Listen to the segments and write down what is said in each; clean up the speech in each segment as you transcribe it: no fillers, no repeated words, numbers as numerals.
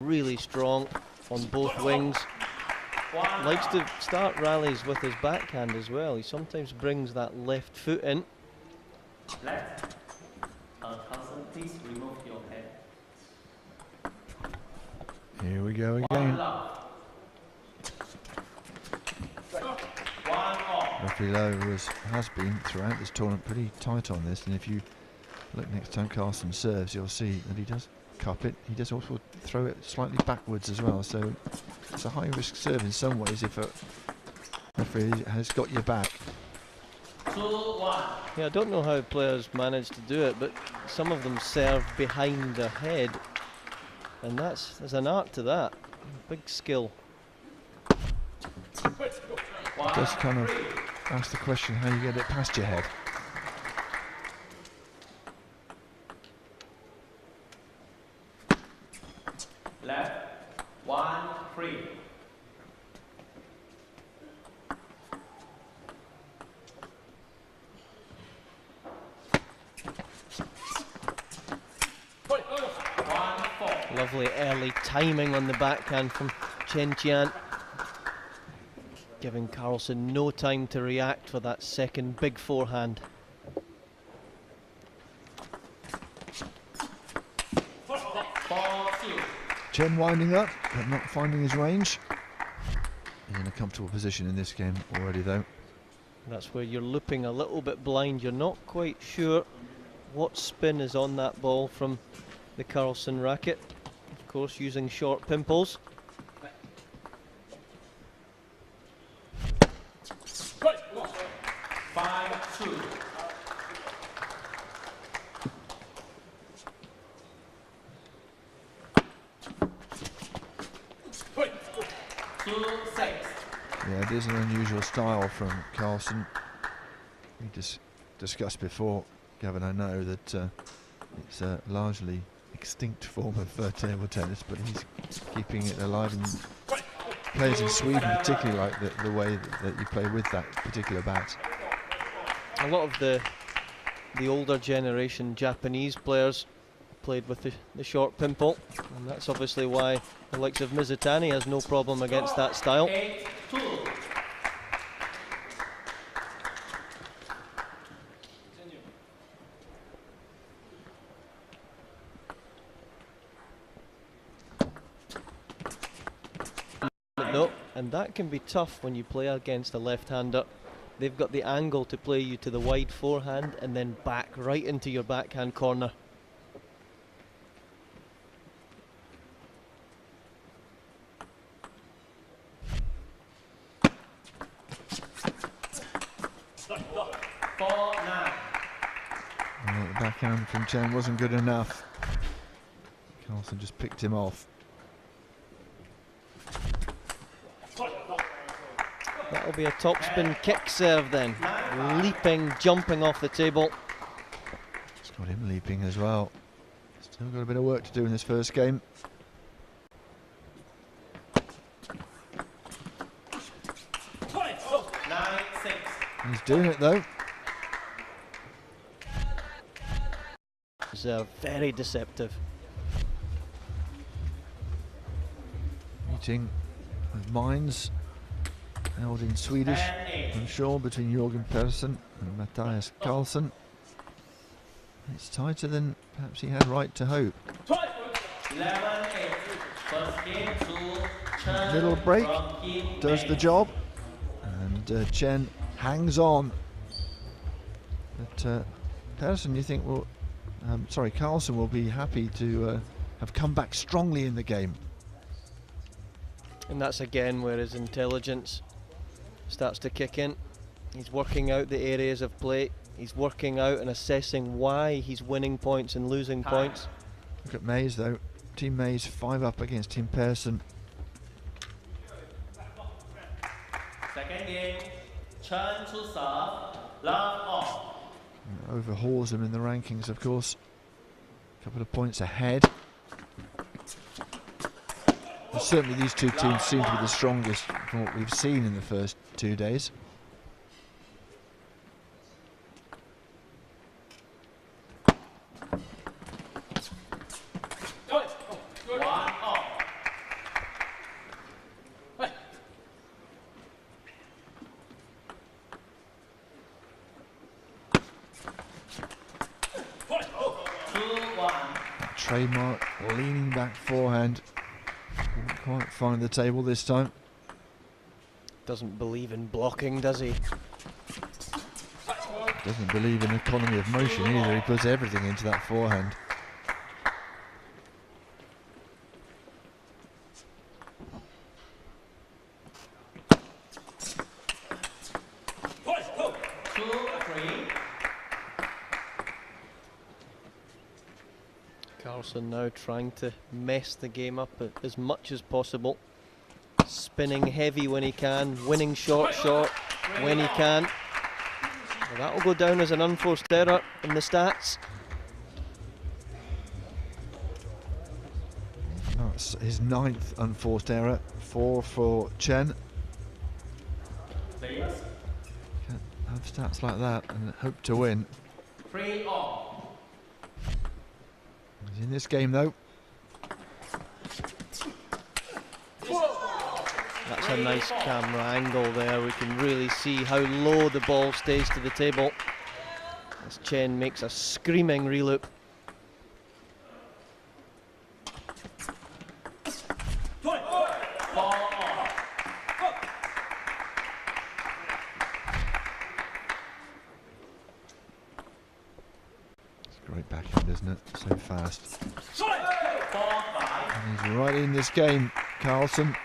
really strong on both wings. Likes to start rallies with his backhand as well. He sometimes brings that left foot in. Left. Karlsson, please remove your head. Here we go again. Referee Lowe has been throughout this tournament pretty tight on this, and if you look next time Karlsson serves, you'll see that he does cup it. He does also throw it slightly backwards as well, so it's a high-risk serve in some ways if a referee has got your back. 2-1. Yeah, I don't know how players manage to do it, but some of them serve behind their head, and there's an art to that. Big skill. Just kind of ask the question how you get it past your head. Left. 1-3. Lovely early timing on the backhand from Chen Chien, giving Karlsson no time to react for that second big forehand. Chen winding up, but not finding his range. He's in a comfortable position in this game already, though. That's where you're looping a little bit blind. You're not quite sure what spin is on that ball from the Karlsson racket. Of course, using short pimples. Yeah, it is an unusual style from Karlsson. We just discussed before, Gavin, I know that it's a largely extinct form of table tennis, but he's keeping it alive, and players in Sweden particularly like the way that you play with that particular bat. A lot of the older generation Japanese players played with the short pimple, and that's obviously why the likes of Mizutani has no problem against that style. 8-2. No, and that can be tough when you play against a left-hander. They've got the angle to play you to the wide forehand and then back right into your backhand corner. Well, the backhand from Chen wasn't good enough. Karlsson just picked him off. That'll be a topspin kick serve then. Leaping, jumping off the table. It's got him leaping as well. Still got a bit of work to do in this first game. He's doing it though. It's very deceptive. Meeting with minds held in Swedish, I'm sure, between Jörgen Persson and Mattias Karlsson. It's tighter than perhaps he had right to hope. Little break does the job, and Chen hangs on. But Persson, you think, will Karlsson will be happy to have come back strongly in the game. And that's again where his intelligence starts to kick in. He's working out the areas of play. He's working out and assessing why he's winning points and losing points. Look at Mays though. Team Mays 5 up against Team Persson. Second game, Chen to serve, love off. Overhauls them in the rankings, of course. A couple of points ahead. But certainly these two teams seem to be the strongest from what we've seen in the first 2 days. trademark leaning back forehand. Can't quite find the table this time. Doesn't believe in blocking, does he? Doesn't believe in economy of motion either. He puts everything into that forehand. Karlsson now trying to mess the game up as much as possible. Spinning heavy when he can, winning short when he can. Well, that will go down as an unforced error in the stats. That's his 9th unforced error, 4 for Chen. Can't have stats like that and hope to win. 3 all. He's in this game though. That's a nice camera angle there. We can really see how low the ball stays to the table as Chen makes a screaming reloop. Great backhand, isn't it? So fast. And he's right in this game, Karlsson.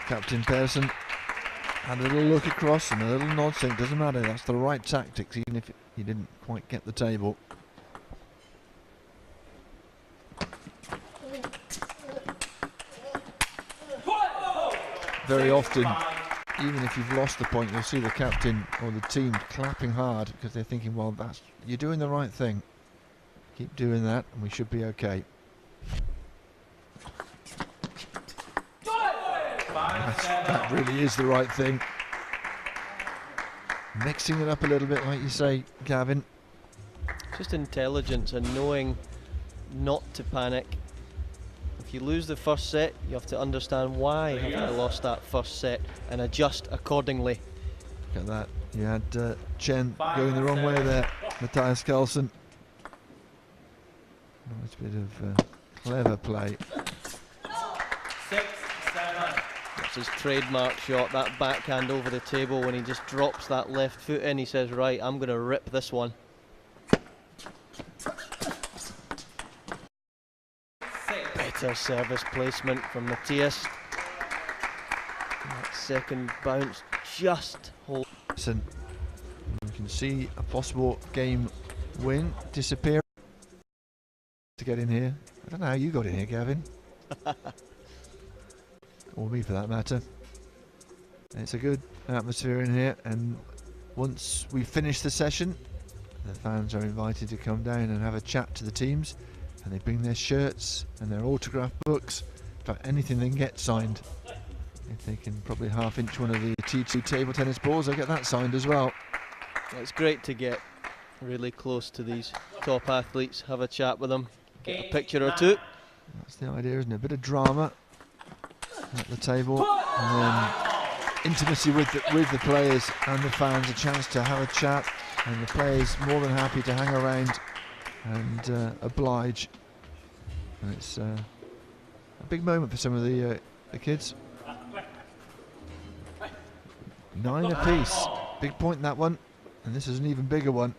Captain Persson had a little look across and a little nod saying, doesn't matter, that's the right tactics, even if he didn't quite get the table. Very often, even if you've lost the point, you'll see the captain or the team clapping hard because they're thinking, well, you're doing the right thing. Keep doing that and we should be okay. That really is the right thing. Mixing it up a little bit, like you say, Gavin. Just intelligence and knowing not to panic. If you lose the first set, you have to understand why you lost that first set and adjust accordingly. Look at that. You had Chen going the wrong way there, Mattias Karlsson. Nice bit of clever play. 6, 7. That's his trademark shot, that backhand over the table when he just drops that left foot in. He says, right, I'm going to rip this one. Better service placement from Mattias. That second bounce just hold. Listen, you can see a possible game win disappear to get in here. I don't know how you got in here, Gavin. Or me for that matter. It's a good atmosphere in here, and once we finish the session, the fans are invited to come down and have a chat to the teams, and they bring their shirts and their autograph books, in fact anything they can get signed. If they can probably half-inch one of the T2 table tennis balls, they'll get that signed as well. It's great to get really close to these top athletes, have a chat with them, get a picture or two. That's the idea, isn't it? A bit of drama at the table, and then intimacy with the players and the fans, a chance to have a chat, and the players more than happy to hang around and oblige. And it's a big moment for some of the kids. 9 apiece, big point in that one, and this is an even bigger one.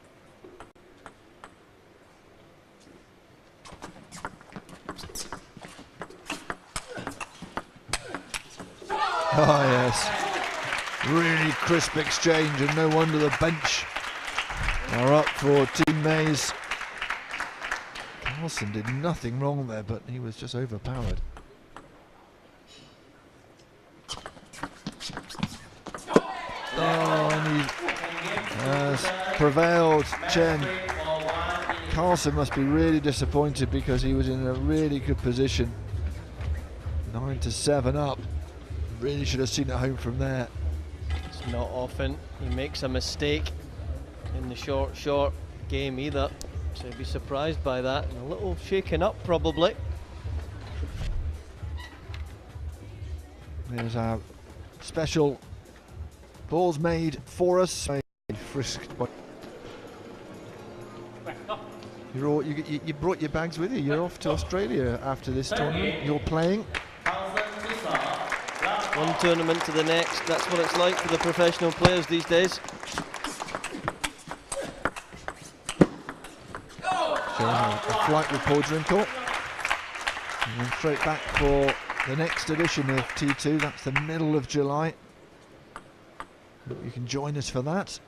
Oh yes, really crisp exchange, and no wonder the bench are up for Team Mays. Karlsson did nothing wrong there, but he was just overpowered. Oh, and he has prevailed, Chen. Karlsson must be really disappointed because he was in a really good position. 9-7 up. Really should have seen it home from there. It's not often he makes a mistake in the short game either. So he'd be surprised by that and a little shaken up probably. There's our special balls made for us. Frisked by you brought your bags with you. You're off to Australia after this tournament. You're playing. One tournament to the next. That's what it's like for the professional players these days. Showing a flight with Podrinkle. And then straight back for the next edition of T2. That's the middle of July. Hope you can join us for that.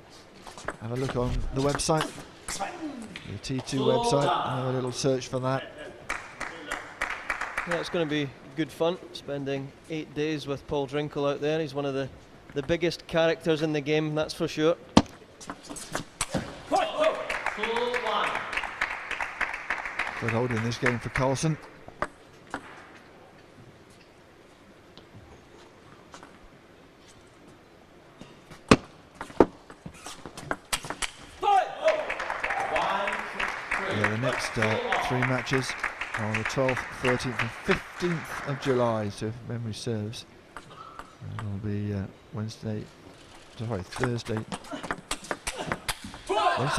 Have a look on the website, the T2 website, and have a little search for that. Yeah, it's going to be good fun spending 8 days with Paul Drinkle out there. He's one of the biggest characters in the game, that's for sure. Good hold in this game for Karlsson. Yeah, the next 3 matches are on the 12th, 13th and 15th of July, so if memory serves. It'll be Thursday,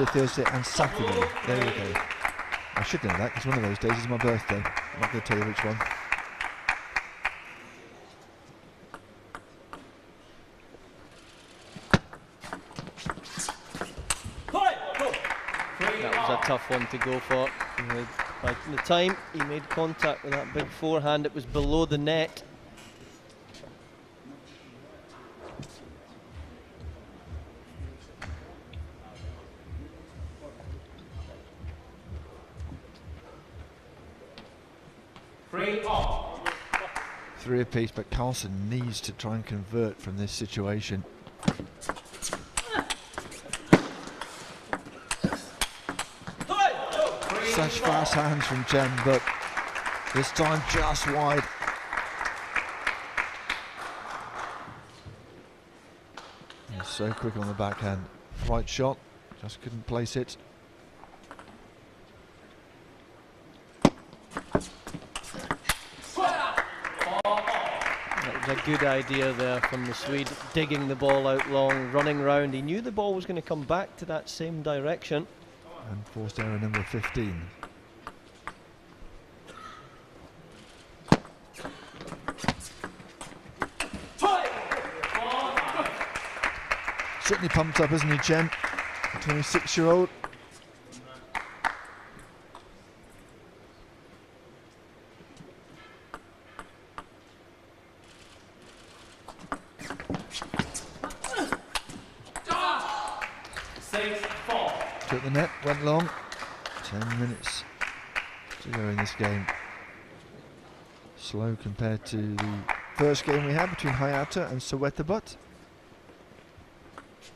Thursday and Saturday. There we go. I should know that because one of those days is my birthday. I'm not going to tell you which one. That was a tough one to go for. By the time he made contact with that big forehand, it was below the net. Three apiece, but Karlsson needs to try and convert from this situation. Such fast hands from Chen, but this time just wide. He's so quick on the backhand. Right shot, just couldn't place it. That was a good idea there from the Swede, digging the ball out long, running round. He knew the ball was going to come back to that same direction. And forced error number 15. Certainly pumped up, isn't he, Chen? 26-year-old. Took the net, went long. 10 minutes to go in this game. Slow compared to the first game we had between Hayata and Sowetobut.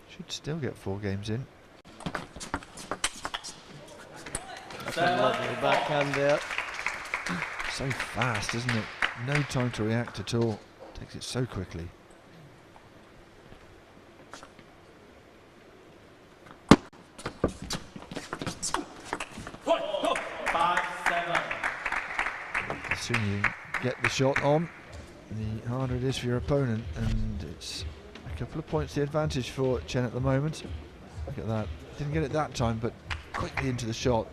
Should still get 4 games in. That's a lovely backhand there. So fast, isn't it? No time to react at all. Takes it so quickly. The sooner you get the shot on, the harder it is for your opponent, and it's a couple of points the advantage for Chen at the moment. Look at that. Didn't get it that time, but quickly into the shot.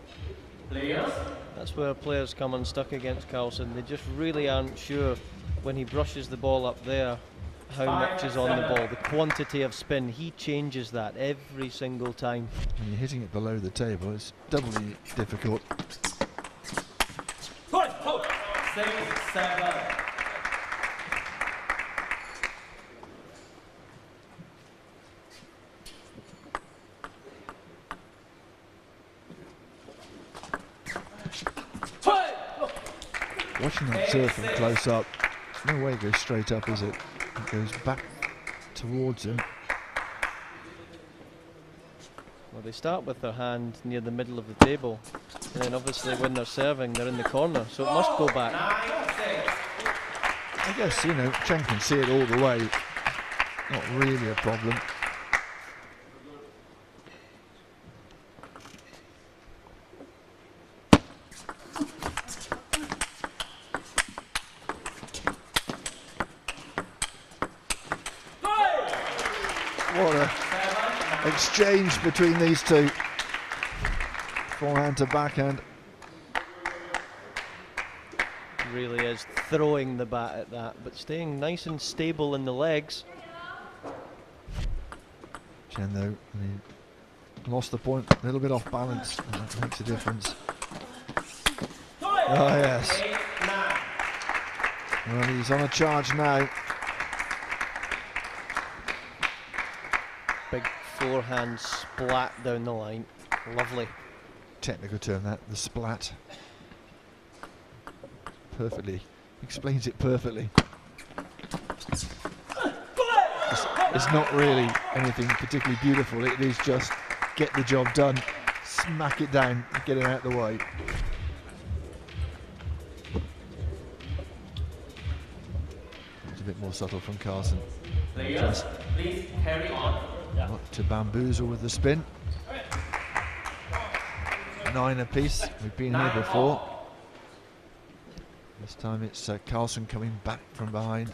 That's where players come unstuck against Karlsson. They just really aren't sure when he brushes the ball up there how much is on the ball, the quantity of spin. He changes that every single time. When you're hitting it below the table, it's doubly difficult. 6-7. Watching that serve from close up, no way it goes straight up, is it? It goes back towards him. Well, they start with their hand near the middle of the table, and then obviously when they're serving, they're in the corner, so it must go back. I guess, you know, Chen can see it all the way. Not really a problem. What a exchange between these two. Forehand to backhand. Really is throwing the bat at that, but staying nice and stable in the legs. Chen, though, he lost the point, a little bit off balance, and that makes a difference. Oh, yes. Well, he's on a charge now. Big forehand splat down the line. Lovely. Technical term, that, the splat. Perfectly, explains it perfectly. It's not really anything particularly beautiful, it is just get the job done, smack it down, get it out of the way. It's a bit more subtle from Karlsson. Players, please carry on. Not to bamboozle with the spin. 9 apiece, we've been here before. This time it's Karlsson coming back from behind.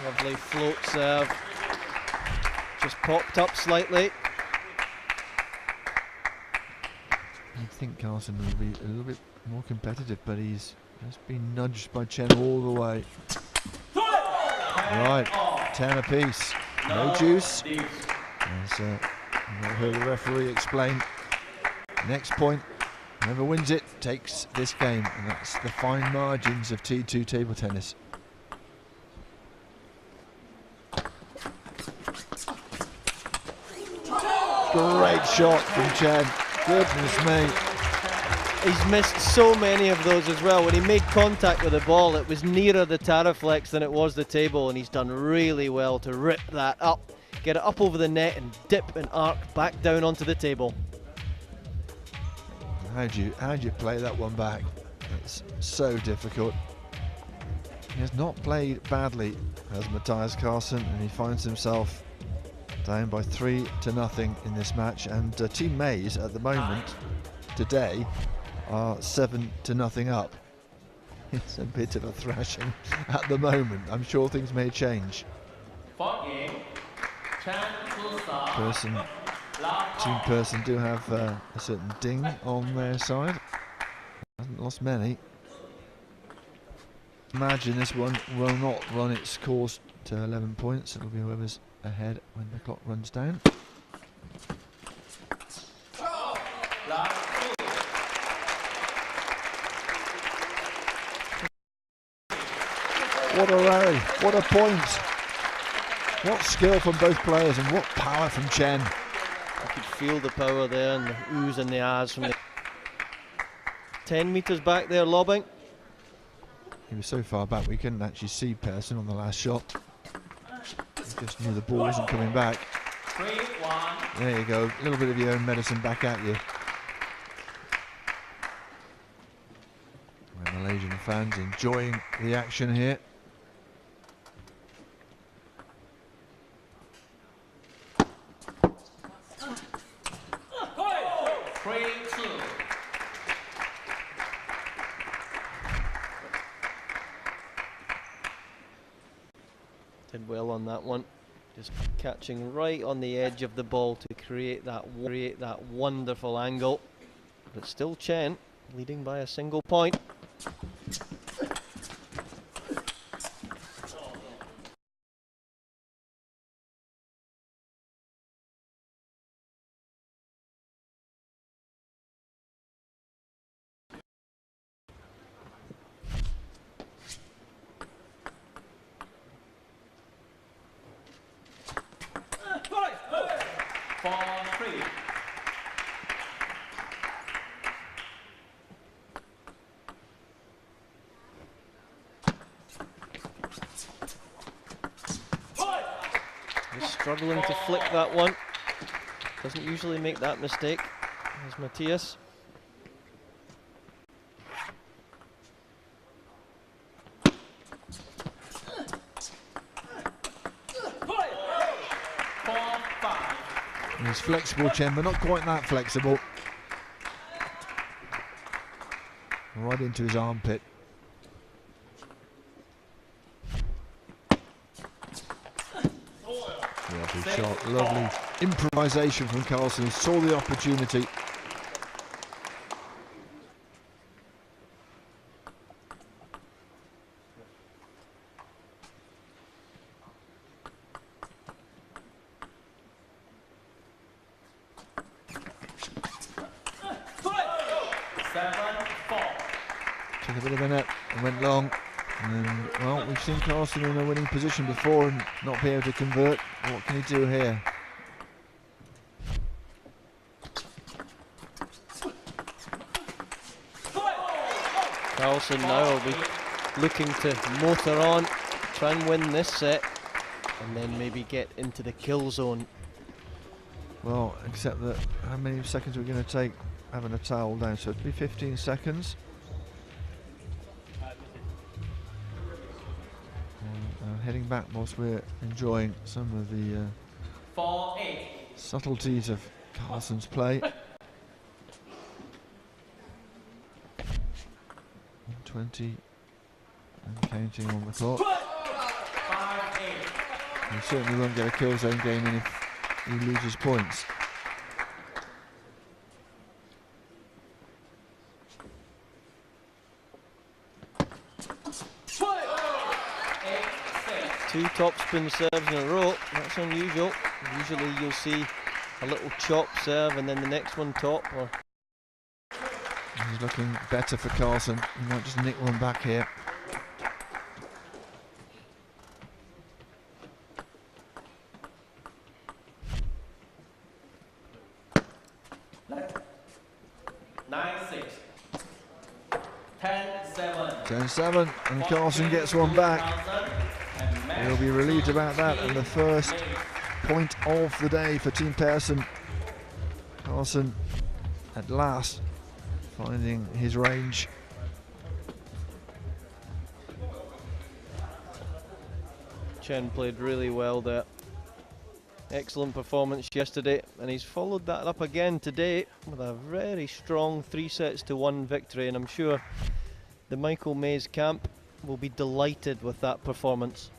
Lovely float serve. Just popped up slightly. I think Karlsson will be a little bit more competitive, but he's just been nudged by Chen all the way. Right, 10 apiece. No juice. As you heard the referee explain, next point, whoever wins it takes this game, and that's the fine margins of T2 table tennis. Great shot from Chen. Goodness me. He's missed so many of those as well. When he made contact with the ball, it was nearer the Taraflex than it was the table, and he's done really well to rip that up, get it up over the net and dip and arc back down onto the table. How'd you play that one back? It's so difficult. He has not played badly as Mattias Karlsson, and he finds himself down by 3-0 in this match, and Team Mays at the moment today are 7-0 up. It's a bit of a thrashing at the moment. I'm sure things may change. Team Person do have a certain ding on their side. Hasn't lost many. Imagine this one will not run its course to 11 points. It'll be whoever's ahead when the clock runs down. What a rally, what a point. What skill from both players, and what power from Chen. You could feel the power there and the oohs and the ahs from the 10 metres back there lobbing. He was so far back we couldn't actually see Persson on the last shot. He just knew the ball wasn't coming back. 3-1. There you go, a little bit of your own medicine back at you. And Malaysian fans enjoying the action here. Did well on that one, just catching right on the edge of the ball to create that wonderful angle. But still Chen leading by a single point. Struggling to flick that one. Doesn't usually make that mistake. There's Mattias. He's flexible, Chen, but not quite that flexible. Right into his armpit. Lovely improvisation from Karlsson. He saw the opportunity. Took a bit of a net and went long. And, well, we've seen Karlsson in a winning position before and not be able to convert. What can he do here? Karlsson now will be looking to motor on, try and win this set, and then maybe get into the kill zone. Well, except that how many seconds are we going to take having a towel down? So it'll be 15 seconds. Heading back whilst we're enjoying some of the subtleties of Karlsson's play. 120 and counting on the clock. He certainly won't get a kill zone game in if he loses points. Two topspin serves in a row, that's unusual. Usually you'll see a little chop serve and then the next one top. Or he's looking better for Karlsson. He might just nick one back here. Ten 7, and Karlsson gets one back. He'll be relieved about that, and the first point of the day for Team Persson. Karlsson at last finding his range. Chen played really well there. Excellent performance yesterday, and he's followed that up again today with a very strong 3-1 victory, and I'm sure the Michael Mays camp will be delighted with that performance.